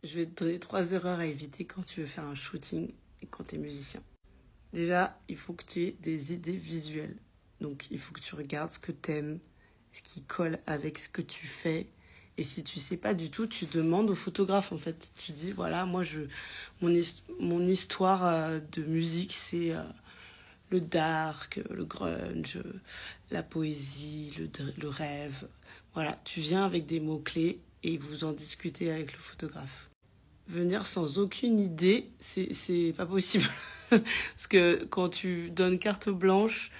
Je vais te donner 3 erreurs à éviter quand tu veux faire un shooting et quand tu es musicien. Déjà, il faut que tu aies des idées visuelles. Donc, il faut que tu regardes ce que tu aimes, ce qui colle avec ce que tu fais. Et si tu sais pas du tout, tu demandes au photographe en fait. Tu dis voilà, mon histoire de musique, c'est le dark, le grunge, la poésie, le rêve. Voilà, tu viens avec des mots-clés et vous en discutez avec le photographe. Venir sans aucune idée, c'est pas possible. Parce que quand tu donnes carte blanche,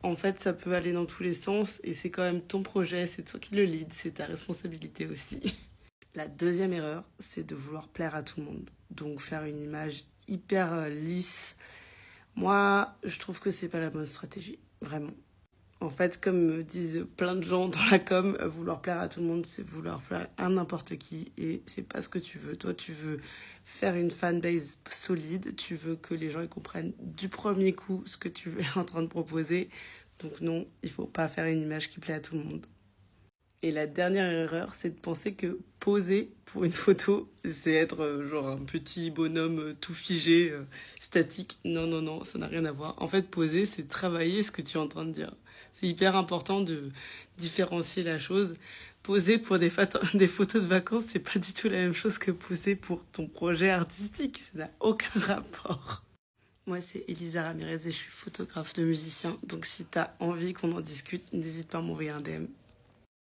en fait, ça peut aller dans tous les sens et c'est quand même ton projet, c'est toi qui le lead, c'est ta responsabilité aussi. La deuxième erreur, c'est de vouloir plaire à tout le monde. Donc faire une image hyper lisse. Moi, je trouve que c'est pas la bonne stratégie, vraiment. En fait, comme me disent plein de gens dans la com, vouloir plaire à tout le monde, c'est vouloir plaire à n'importe qui et c'est pas ce que tu veux. Toi, tu veux faire une fanbase solide, tu veux que les gens ils comprennent du premier coup ce que tu es en train de proposer. Donc non, il faut pas faire une image qui plaît à tout le monde. Et la dernière erreur, c'est de penser que poser pour une photo, c'est être genre un petit bonhomme tout figé, statique. Non, non, non, ça n'a rien à voir. En fait, poser, c'est travailler ce que tu es en train de dire. C'est hyper important de différencier la chose. Poser pour des photos de vacances, c'est pas du tout la même chose que poser pour ton projet artistique. Ça n'a aucun rapport. Moi, c'est Elisa Ramirez et je suis photographe de musicien. Donc, si t'as envie qu'on en discute, n'hésite pas à m'envoyer un DM.